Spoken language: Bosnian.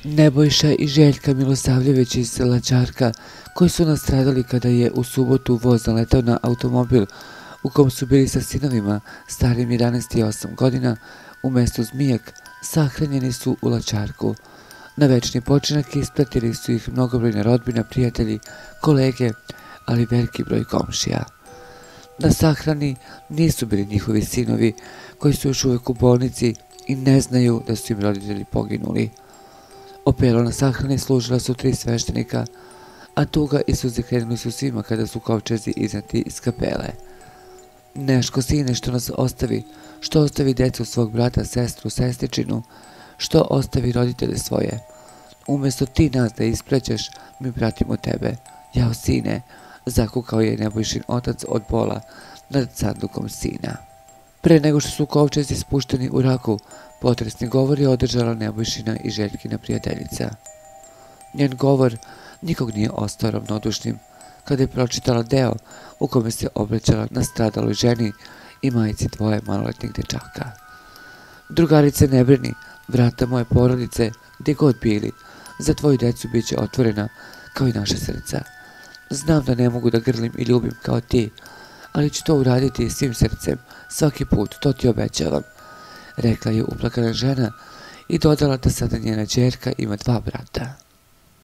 Nebojša i Željka Milosavljević iz Laćarka, koji su nastradali kada je u subotu voz naletao na automobil u kom su bili sa sinovima starim 11 i 8 godina u mestu Zmijak, sahranjeni su u Laćarku. Na večni počinak ispratili su ih mnogobrojna rodbina, prijatelji, kolege, ali veliki broj komšija. Na sahrani nisu bili njihovi sinovi, koji su još uvijek u bolnici i ne znaju da su im roditelji poginuli. Opelo na sahrani služila su 3 sveštenika, a tuga i suze krenuli su svima kada su kovčezi izneti iz kapele. Neško, sine, što nas ostavi, što ostavi decu svog brata, sestru, sestričinu, što ostavi roditelje svoje. Umjesto ti nas da isprećeš, mi pratimo tebe. Jao, sine, zakukao je Nebojšin otac od bola nad sandukom sina. Pre nego što su kovčezi spušteni u raku, potresni govor je održala Nebojšina i Željkina prijateljica. Njen govor nikog nije ostao ravnodušnim kada je pročitala deo u kome se obraćala nastradaloj ženi i majici 2 maloletnih dečaka. Drugarice, ne brini, vrata moje porodice, gdje god bili, za tvoju decu bit će otvorena kao i naša srca. Znam da ne mogu da grlim i ljubim kao ti, ali ću to uraditi svim srcem, svaki put, to ti obećavam, rekla je uplakana žena i dodala da sada njena ćerka ima 2 brata.